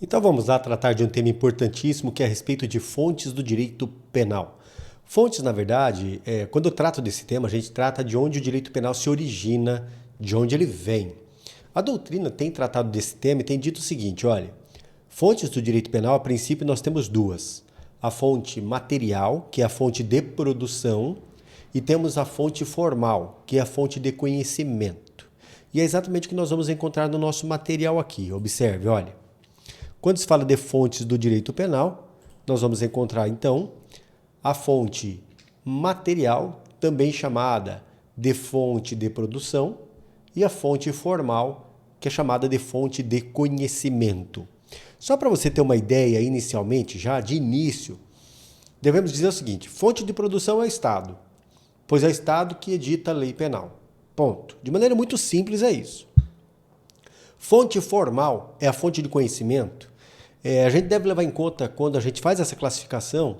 Então vamos lá tratar de um tema importantíssimo que é a respeito de fontes do direito penal. Fontes, na verdade, quando eu trato desse tema, a gente trata de onde o direito penal se origina, de onde ele vem. A doutrina tem tratado desse tema e tem dito o seguinte, olha, fontes do direito penal, a princípio, nós temos duas. A fonte material, que é a fonte de produção, e temos a fonte formal, que é a fonte de conhecimento. E é exatamente o que nós vamos encontrar no nosso material aqui. Observe, olha. Quando se fala de fontes do direito penal, nós vamos encontrar, então, a fonte material, também chamada de fonte de produção, e a fonte formal, que é chamada de fonte de conhecimento. Só para você ter uma ideia inicialmente, já de início, devemos dizer o seguinte, fonte de produção é o Estado, pois é o Estado que edita a lei penal. Ponto. De maneira muito simples é isso. Fonte formal é a fonte de conhecimento. A gente deve levar em conta, quando a gente faz essa classificação,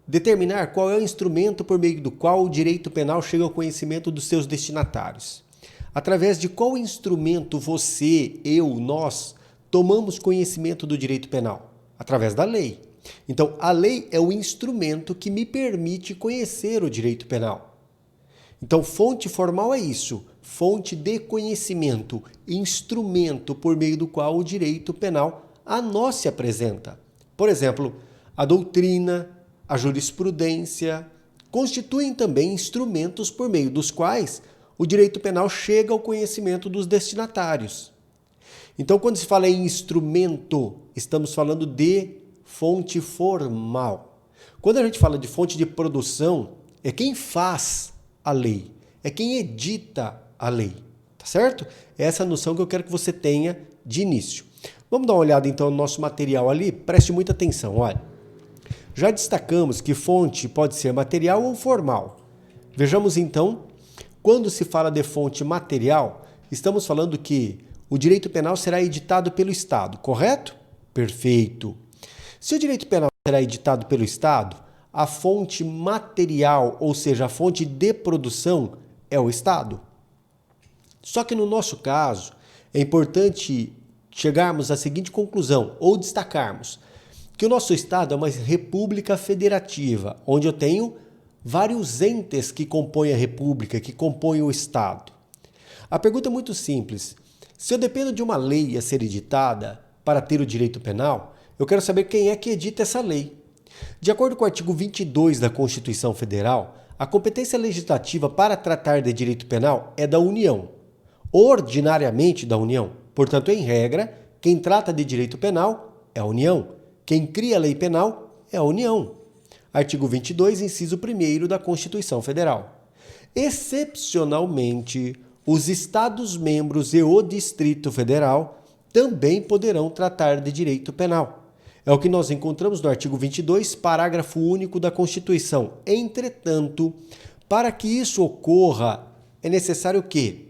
determinar qual é o instrumento por meio do qual o direito penal chega ao conhecimento dos seus destinatários. Através de qual instrumento você, eu, nós, tomamos conhecimento do direito penal? Através da lei. Então, a lei é o instrumento que me permite conhecer o direito penal. Então, fonte formal é isso, fonte de conhecimento, instrumento por meio do qual o direito penal a nós se apresenta. Por exemplo, a doutrina, a jurisprudência, constituem também instrumentos por meio dos quais o direito penal chega ao conhecimento dos destinatários. Então, quando se fala em instrumento, estamos falando de fonte formal. Quando a gente fala de fonte de produção, é quem faz a lei, é quem edita a lei, tá certo? Essa é a noção que eu quero que você tenha de início. Vamos dar uma olhada então no nosso material ali, preste muita atenção, olha. Já destacamos que fonte pode ser material ou formal. Vejamos então, quando se fala de fonte material, estamos falando que o direito penal será editado pelo Estado, correto? Perfeito. Se o direito penal será editado pelo Estado, a fonte material, ou seja, a fonte de produção, é o Estado. Só que no nosso caso, é importante chegarmos à seguinte conclusão, ou destacarmos, que o nosso Estado é uma república federativa, onde eu tenho vários entes que compõem a república, que compõem o Estado. A pergunta é muito simples. Se eu dependo de uma lei a ser editada para ter o direito penal, eu quero saber quem é que edita essa lei. De acordo com o artigo 22 da Constituição Federal, a competência legislativa para tratar de direito penal é da União, ordinariamente da União. Portanto, em regra, quem trata de direito penal é a União. Quem cria a lei penal é a União. Artigo 22, inciso 1º da Constituição Federal. Excepcionalmente, os Estados-membros e o Distrito Federal também poderão tratar de direito penal. É o que nós encontramos no artigo 22, parágrafo único da Constituição. Entretanto, para que isso ocorra, é necessário que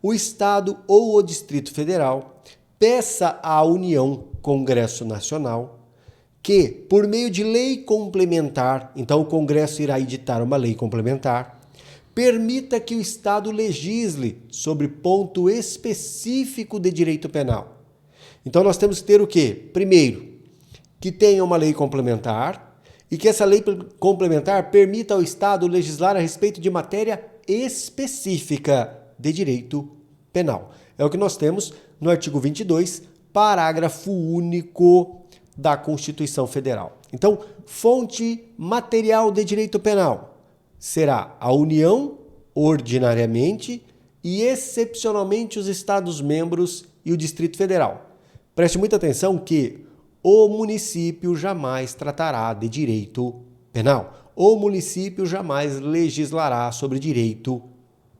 o Estado ou o Distrito Federal peça à União, Congresso Nacional, que, por meio de lei complementar, então o Congresso irá editar uma lei complementar, permita que o Estado legisle sobre ponto específico de direito penal. Então nós temos que ter o quê? Primeiro, que tenha uma lei complementar e que essa lei complementar permita ao Estado legislar a respeito de matéria específica de direito penal. É o que nós temos no artigo 22, parágrafo único da Constituição Federal. Então, fonte material de direito penal será a União, ordinariamente, e excepcionalmente os Estados-membros e o Distrito Federal. Preste muita atenção que o município jamais tratará de direito penal. O município jamais legislará sobre direito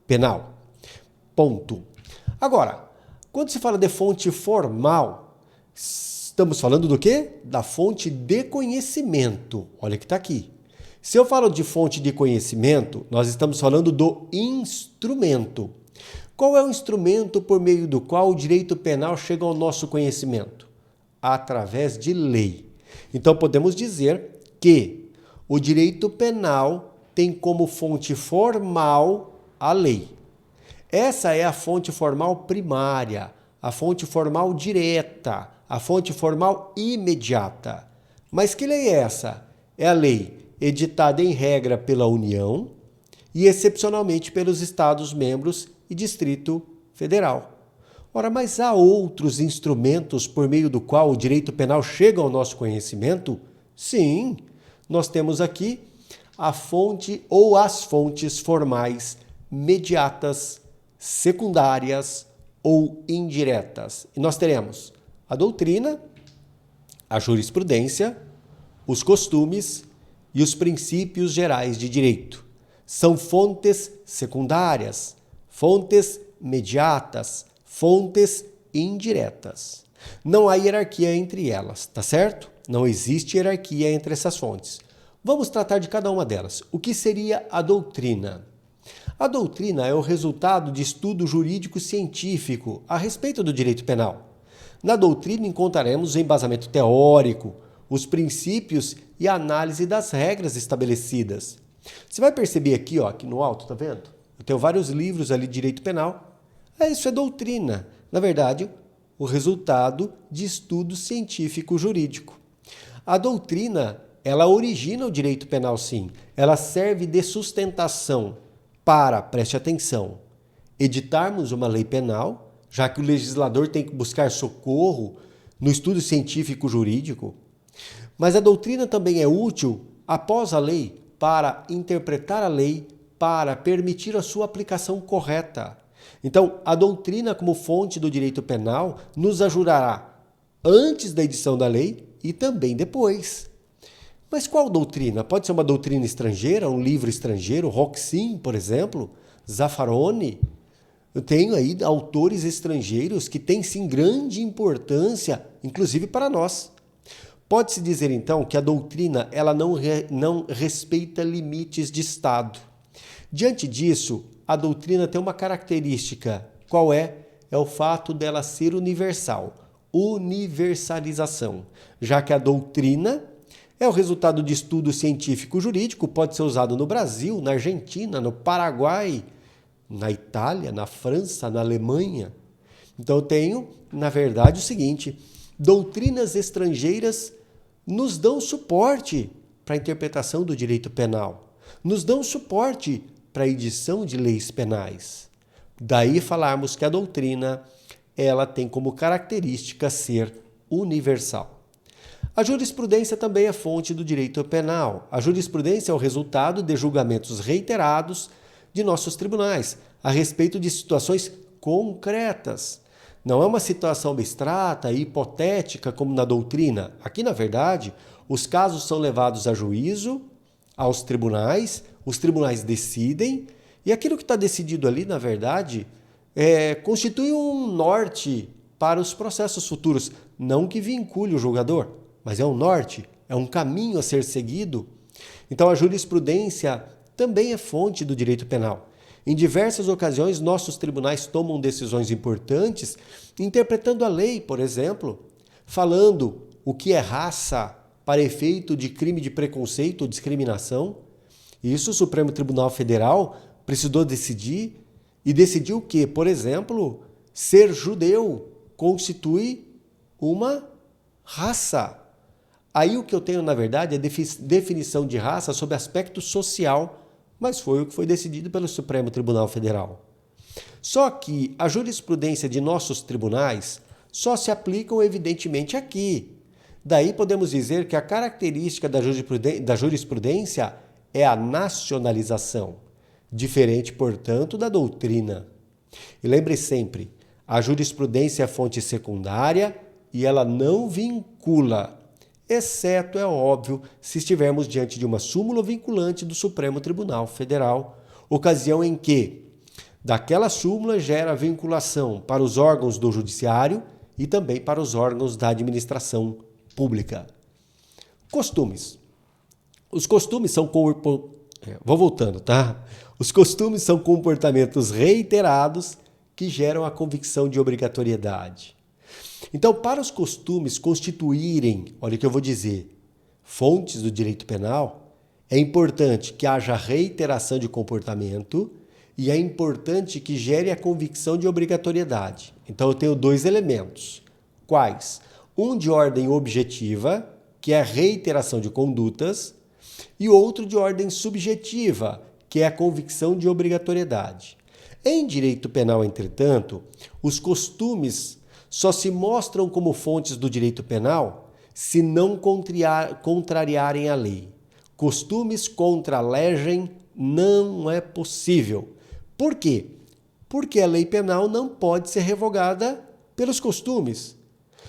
penal. Ponto. Agora, quando se fala de fonte formal, estamos falando do quê? Da fonte de conhecimento. Olha que está aqui. Se eu falo de fonte de conhecimento, nós estamos falando do instrumento. Qual é o instrumento por meio do qual o direito penal chega ao nosso conhecimento? Através de lei. Então podemos dizer que o direito penal tem como fonte formal a lei. Essa é a fonte formal primária, a fonte formal direta, a fonte formal imediata. Mas que lei é essa? É a lei editada em regra pela União e excepcionalmente pelos Estados-membros e Distrito Federal. Ora, mas há outros instrumentos por meio do qual o direito penal chega ao nosso conhecimento? Sim, nós temos aqui a fonte ou as fontes formais mediatas, secundárias ou indiretas. E nós teremos a doutrina, a jurisprudência, os costumes e os princípios gerais de direito. São fontes secundárias, fontes mediatas, fontes indiretas. Não há hierarquia entre elas, tá certo? Não existe hierarquia entre essas fontes. Vamos tratar de cada uma delas. O que seria a doutrina? A doutrina é o resultado de estudo jurídico-científico a respeito do direito penal. Na doutrina encontraremos o embasamento teórico, os princípios e a análise das regras estabelecidas. Você vai perceber aqui, ó, aqui no alto, tá vendo? Eu tenho vários livros ali de direito penal. Isso é doutrina. Na verdade, o resultado de estudo científico jurídico. A doutrina, ela origina o direito penal, sim. Ela serve de sustentação para, preste atenção, editarmos uma lei penal, já que o legislador tem que buscar socorro no estudo científico jurídico. Mas a doutrina também é útil após a lei para interpretar a lei, para permitir a sua aplicação correta. Então, a doutrina como fonte do direito penal nos ajudará antes da edição da lei e também depois. Mas qual doutrina? Pode ser uma doutrina estrangeira, um livro estrangeiro, Roxin, por exemplo, Zaffaroni. Eu tenho aí autores estrangeiros que têm sim grande importância, inclusive para nós. Pode-se dizer então que a doutrina ela não respeita limites de Estado. Diante disso, a doutrina tem uma característica. Qual é? É o fato dela ser universal. Universalização. Já que a doutrina é o resultado de estudo científico jurídico, pode ser usado no Brasil, na Argentina, no Paraguai, na Itália, na França, na Alemanha. Então eu tenho, na verdade, o seguinte: doutrinas estrangeiras nos dão suporte para a interpretação do direito penal, nos dão suporte para a edição de leis penais. Daí falarmos que a doutrina ela tem como característica ser universal. A jurisprudência também é fonte do direito penal. A jurisprudência é o resultado de julgamentos reiterados de nossos tribunais a respeito de situações concretas. Não é uma situação abstrata e hipotética como na doutrina. Aqui, na verdade, os casos são levados a juízo, aos tribunais, os tribunais decidem, e aquilo que está decidido ali, na verdade, constitui um norte para os processos futuros. Não que vincule o julgador, mas é um norte, é um caminho a ser seguido. Então a jurisprudência também é fonte do direito penal. Em diversas ocasiões, nossos tribunais tomam decisões importantes, interpretando a lei, por exemplo, falando o que é raça para efeito de crime de preconceito ou discriminação. Isso o Supremo Tribunal Federal precisou decidir e decidiu que, por exemplo, ser judeu constitui uma raça. Aí o que eu tenho, na verdade, é definição de raça sob aspecto social, mas foi o que foi decidido pelo Supremo Tribunal Federal. Só que a jurisprudência de nossos tribunais só se aplicam, evidentemente, aqui. Daí podemos dizer que a característica da jurisprudência é a nacionalização, diferente, portanto, da doutrina. E lembre sempre, a jurisprudência é fonte secundária e ela não vincula, exceto, é óbvio, se estivermos diante de uma súmula vinculante do Supremo Tribunal Federal, ocasião em que daquela súmula gera vinculação para os órgãos do judiciário e também para os órgãos da administração pública. Costumes. Os costumes são Os costumes são comportamentos reiterados que geram a convicção de obrigatoriedade. Então, para os costumes constituírem, olha o que eu vou dizer, fontes do direito penal, é importante que haja reiteração de comportamento e é importante que gere a convicção de obrigatoriedade. Então eu tenho dois elementos. Quais? Um de ordem objetiva, que é a reiteração de condutas, e outro de ordem subjetiva, que é a convicção de obrigatoriedade. Em direito penal, entretanto, os costumes só se mostram como fontes do direito penal se não contrariarem a lei. Costumes contra a legem não é possível. Por quê? Porque a lei penal não pode ser revogada pelos costumes.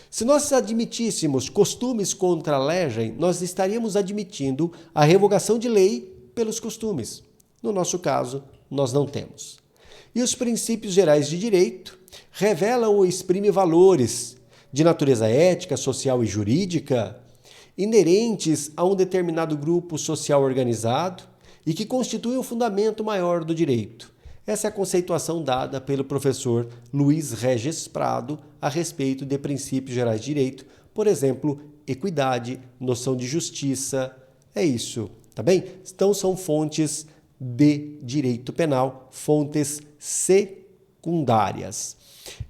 Se nós admitíssemos costumes contra a legem, nós estaríamos admitindo a revogação de lei pelos costumes. No nosso caso, nós não temos. E os princípios gerais de direito revelam ou exprimem valores de natureza ética, social e jurídica inerentes a um determinado grupo social organizado e que constituem o fundamento maior do direito. Essa é a conceituação dada pelo professor Luiz Regis Prado a respeito de princípios gerais de direito, por exemplo, equidade, noção de justiça. É isso, tá bem? Então são fontes de direito penal, fontes secundárias.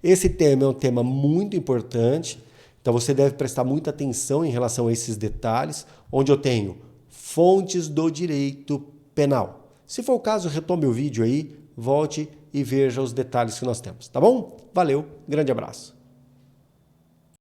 Esse tema é um tema muito importante, então você deve prestar muita atenção em relação a esses detalhes, onde eu tenho fontes do direito penal. Se for o caso, retome o vídeo aí, volte e veja os detalhes que nós temos, tá bom? Valeu, grande abraço.